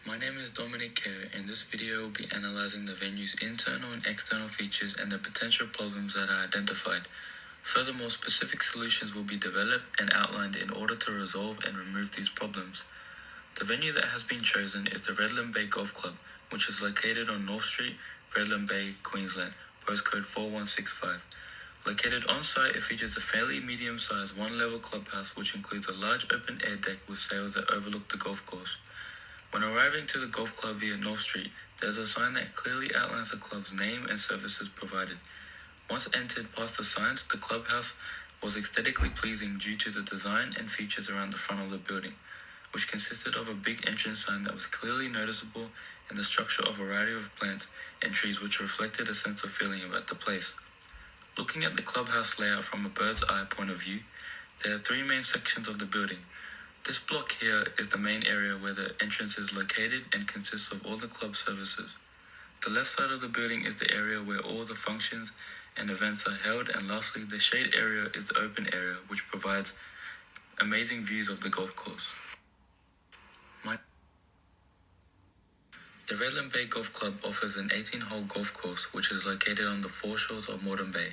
My name is Dominique, and this video will be analyzing the venue's internal and external features and the potential problems that are identified. Furthermore, specific solutions will be developed and outlined in order to resolve and remove these problems. The venue that has been chosen is the Redland Bay Golf Club, which is located on North Street, Redland Bay, Queensland, postcode 4165. Located on site, it features a fairly medium-sized one-level clubhouse which includes a large open-air deck with sails that overlook the golf course. When arriving to the golf club via North Street, there's a sign that clearly outlines the club's name and services provided. Once entered past the signs, the clubhouse was aesthetically pleasing due to the design and features around the front of the building, which consisted of a big entrance sign that was clearly noticeable and the structure of a variety of plants and trees which reflected a sense of feeling about the place. Looking at the clubhouse layout from a bird's eye point of view, there are three main sections of the building. This block here is the main area where the entrance is located and consists of all the club services. The left side of the building is the area where all the functions and events are held, and lastly, the shade area is the open area which provides amazing views of the golf course. The Redland Bay Golf Club offers an 18-hole golf course which is located on the foreshores of Moreton Bay.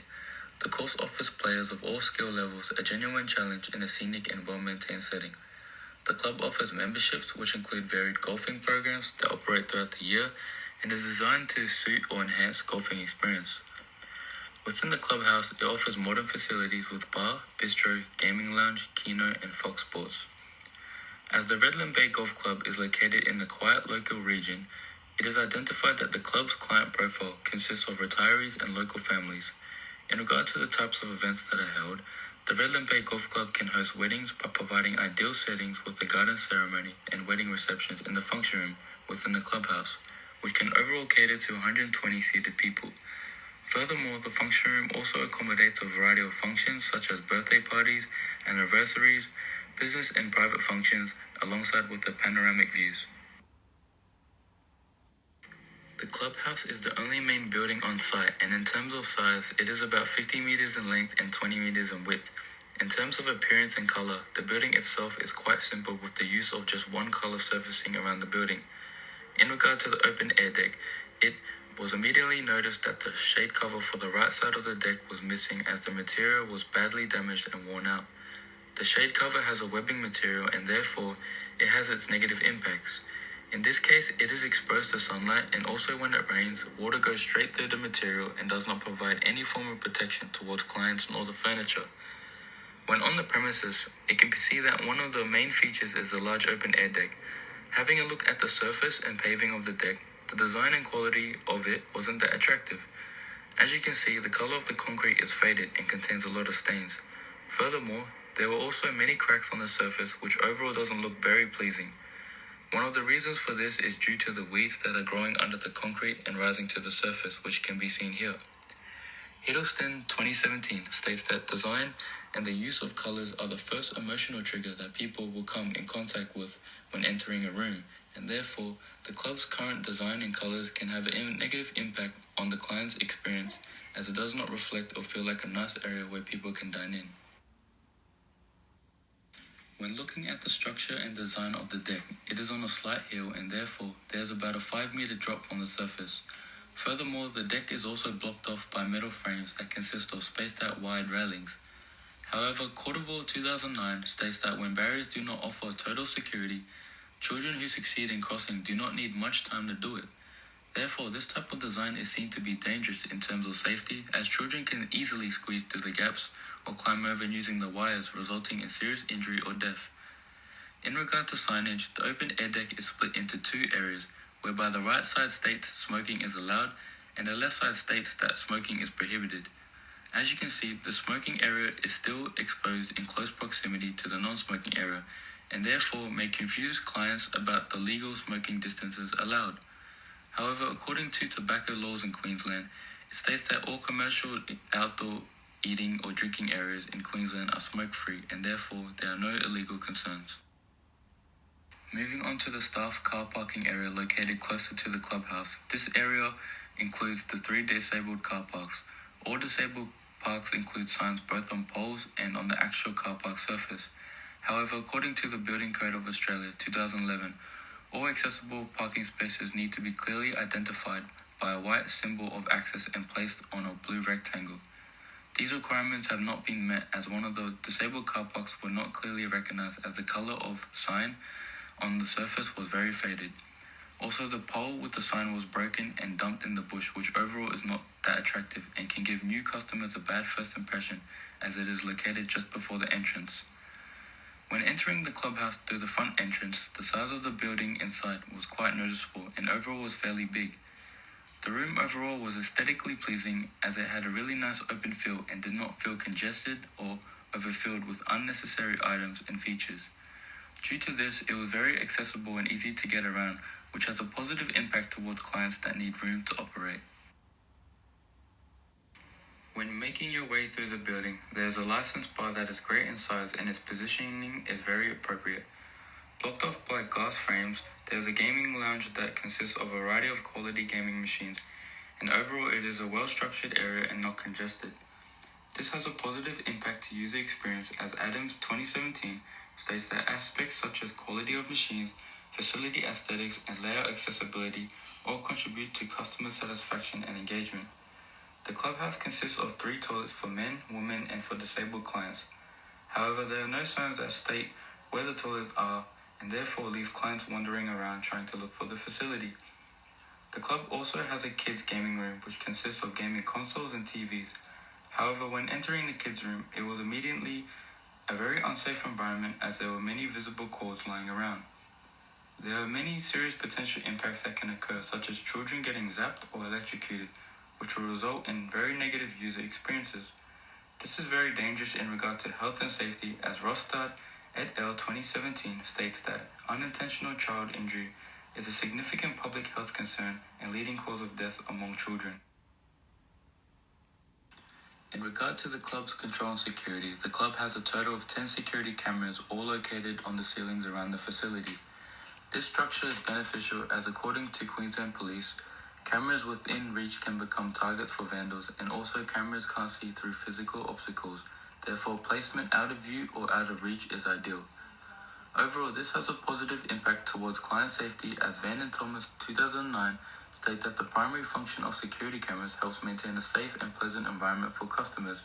The course offers players of all skill levels a genuine challenge in a scenic and well-maintained setting. The club offers memberships which include varied golfing programs that operate throughout the year and is designed to suit or enhance golfing experience. Within the clubhouse, it offers modern facilities with bar, bistro, gaming lounge, keno, and Fox Sports. As the Redland Bay Golf Club is located in the quiet local region, it is identified that the club's client profile consists of retirees and local families. In regard to the types of events that are held, the Redland Bay Golf Club can host weddings by providing ideal settings with the garden ceremony and wedding receptions in the function room within the clubhouse, which can overall cater to 120 seated people. Furthermore, the function room also accommodates a variety of functions such as birthday parties, anniversaries, business and private functions, alongside with the panoramic views. The clubhouse is the only main building on site, and in terms of size, it is about 50 meters in length and 20 meters in width. In terms of appearance and color, the building itself is quite simple with the use of just one color surfacing around the building. In regard to the open air deck, it was immediately noticed that the shade cover for the right side of the deck was missing as the material was badly damaged and worn out. The shade cover has a webbing material and therefore it has its negative impacts. In this case, it is exposed to sunlight, and also when it rains, water goes straight through the material and does not provide any form of protection towards clients nor the furniture. When on the premises, it can be seen that one of the main features is the large open air deck. Having a look at the surface and paving of the deck, the design and quality of it wasn't that attractive. As you can see, the color of the concrete is faded and contains a lot of stains. Furthermore, there were also many cracks on the surface, which overall doesn't look very pleasing. One of the reasons for this is due to the weeds that are growing under the concrete and rising to the surface, which can be seen here. Hiddleston 2017 states that design and the use of colors are the first emotional trigger that people will come in contact with when entering a room, and therefore the club's current design and colors can have a negative impact on the client's experience, as it does not reflect or feel like a nice area where people can dine in. When looking at the structure and design of the deck, it is on a slight hill and therefore there is about a 5-meter drop from the surface. Furthermore, the deck is also blocked off by metal frames that consist of spaced out wide railings. However, Court of Law 2009 states that when barriers do not offer total security, children who succeed in crossing do not need much time to do it. Therefore, this type of design is seen to be dangerous in terms of safety, as children can easily squeeze through the gaps or climb over using the wires, resulting in serious injury or death. In regard to signage, the open air deck is split into two areas, whereby the right side states smoking is allowed and the left side states that smoking is prohibited. As you can see, the smoking area is still exposed in close proximity to the non-smoking area, and therefore may confuse clients about the legal smoking distances allowed. However, according to tobacco laws in Queensland, it states that all commercial outdoor eating or drinking areas in Queensland are smoke-free, and therefore there are no illegal concerns. Moving on to the staff car parking area located closer to the clubhouse, this area includes the 3 disabled car parks. All disabled parks include signs both on poles and on the actual car park surface. However, according to the Building Code of Australia 2011, All accessible parking spaces need to be clearly identified by a white symbol of access and placed on a blue rectangle. These requirements have not been met as one of the disabled car parks were not clearly recognized as the color of sign on the surface was very faded. Also, the pole with the sign was broken and dumped in the bush, which overall is not that attractive and can give new customers a bad first impression as it is located just before the entrance. When entering the clubhouse through the front entrance, the size of the building inside was quite noticeable and overall was fairly big. The room overall was aesthetically pleasing as it had a really nice open feel and did not feel congested or overfilled with unnecessary items and features. Due to this, it was very accessible and easy to get around, which has a positive impact towards clients that need room to operate. When making your way through the building, there is a license bar that is great in size and its positioning is very appropriate. Blocked off by glass frames, there is a gaming lounge that consists of a variety of quality gaming machines, and overall it is a well-structured area and not congested. This has a positive impact to user experience as Adams 2017 states that aspects such as quality of machines, facility aesthetics, and layout accessibility all contribute to customer satisfaction and engagement. The clubhouse consists of 3 toilets for men, women, and for disabled clients. However, there are no signs that state where the toilets are and therefore leaves clients wandering around trying to look for the facility. The club also has a kids gaming room which consists of gaming consoles and TVs. However, when entering the kids room, it was immediately a very unsafe environment as there were many visible cords lying around. There are many serious potential impacts that can occur, such as children getting zapped or electrocuted, which will result in very negative user experiences. This is very dangerous in regard to health and safety, as Rostad et al. 2017 states that unintentional child injury is a significant public health concern and leading cause of death among children. In regard to the club's control and security, the club has a total of 10 security cameras all located on the ceilings around the facility. This structure is beneficial as according to Queensland Police, cameras within reach can become targets for vandals and also cameras can't see through physical obstacles, therefore placement out of view or out of reach is ideal. Overall, this has a positive impact towards client safety as Van and Thomas 2009 state that the primary function of security cameras helps maintain a safe and pleasant environment for customers.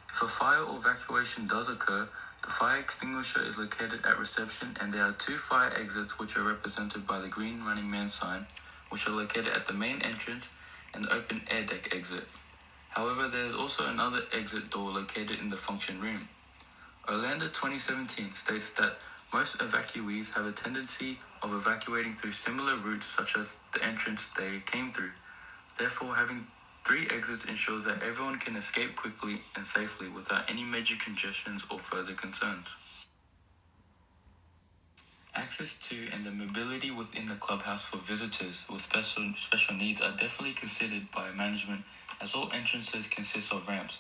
If a fire or evacuation does occur, the fire extinguisher is located at reception and there are 2 fire exits which are represented by the green running man sign, which are located at the main entrance and the open air deck exit. However, there is also another exit door located in the function room. Orlando 2017 states that most evacuees have a tendency of evacuating through similar routes such as the entrance they came through. Therefore, having 3 exits ensures that everyone can escape quickly and safely without any major congestions or further concerns. Access to and the mobility within the clubhouse for visitors with special needs are definitely considered by management as all entrances consist of ramps.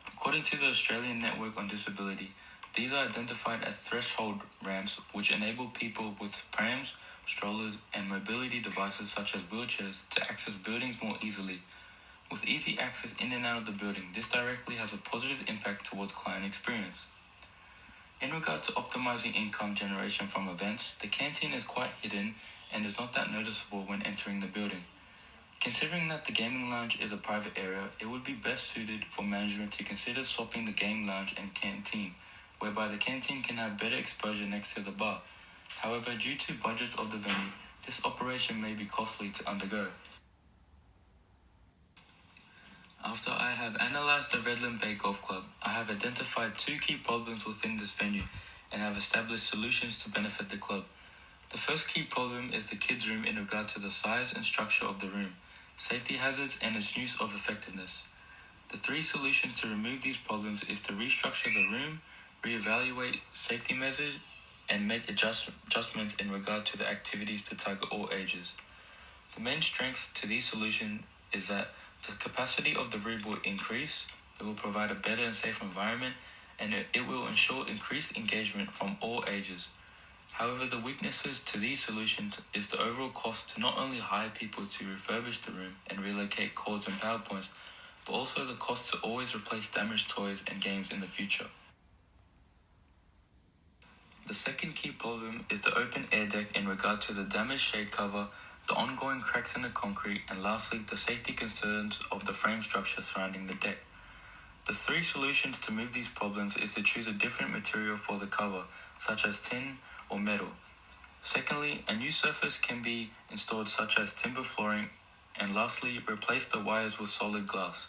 According to the Australian Network on Disability, these are identified as threshold ramps which enable people with prams, strollers, and mobility devices such as wheelchairs to access buildings more easily. With easy access in and out of the building, this directly has a positive impact towards client experience. In regard to optimizing income generation from events, the canteen is quite hidden and is not that noticeable when entering the building. Considering that the gaming lounge is a private area, it would be best suited for management to consider swapping the game lounge and canteen, whereby the canteen can have better exposure next to the bar. However, due to budgets of the venue, this operation may be costly to undergo. After I have analysed the Redland Bay Golf Club, I have identified 2 key problems within this venue and have established solutions to benefit the club. The first key problem is the kids' room in regard to the size and structure of the room, safety hazards, and its use of effectiveness. The 3 solutions to remove these problems is to restructure the room, reevaluate safety measures, and make adjustments in regard to the activities to target all ages. The main strength to these solutions is that the capacity of the room will increase, it will provide a better and safe environment, and it will ensure increased engagement from all ages. However, the weaknesses to these solutions is the overall cost to not only hire people to refurbish the room and relocate cords and power points, but also the cost to always replace damaged toys and games in the future. The second key problem is the open air deck in regard to the damaged shade cover, the ongoing cracks in the concrete, and lastly, the safety concerns of the frame structure surrounding the deck. The three solutions to move these problems is to choose a different material for the cover, such as tin or metal. Secondly, a new surface can be installed such as timber flooring, and lastly, replace the wires with solid glass.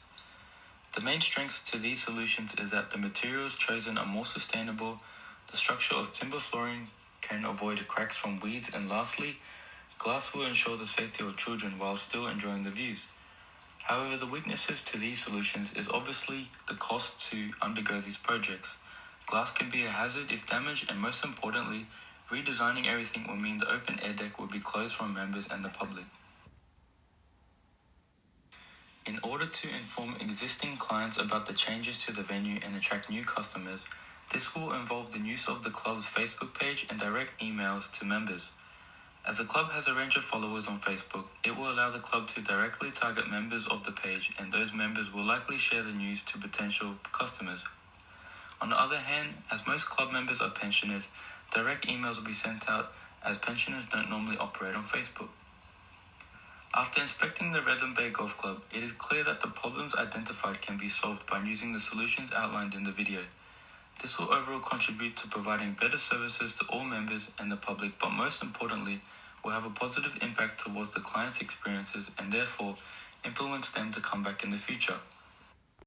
The main strengths to these solutions is that the materials chosen are more sustainable, the structure of timber flooring can avoid cracks from weeds, and lastly, glass will ensure the safety of children while still enjoying the views. However, the weaknesses to these solutions is obviously the cost to undergo these projects. Glass can be a hazard if damaged, and most importantly, redesigning everything will mean the open air deck will be closed from members and the public. In order to inform existing clients about the changes to the venue and attract new customers, this will involve the use of the club's Facebook page and direct emails to members. As the club has a range of followers on Facebook, it will allow the club to directly target members of the page, and those members will likely share the news to potential customers. On the other hand, as most club members are pensioners, direct emails will be sent out as pensioners don't normally operate on Facebook. After inspecting the Redland Bay Golf Club, it is clear that the problems identified can be solved by using the solutions outlined in the video. This will overall contribute to providing better services to all members and the public, but most importantly, will have a positive impact towards the client's experiences and therefore influence them to come back in the future.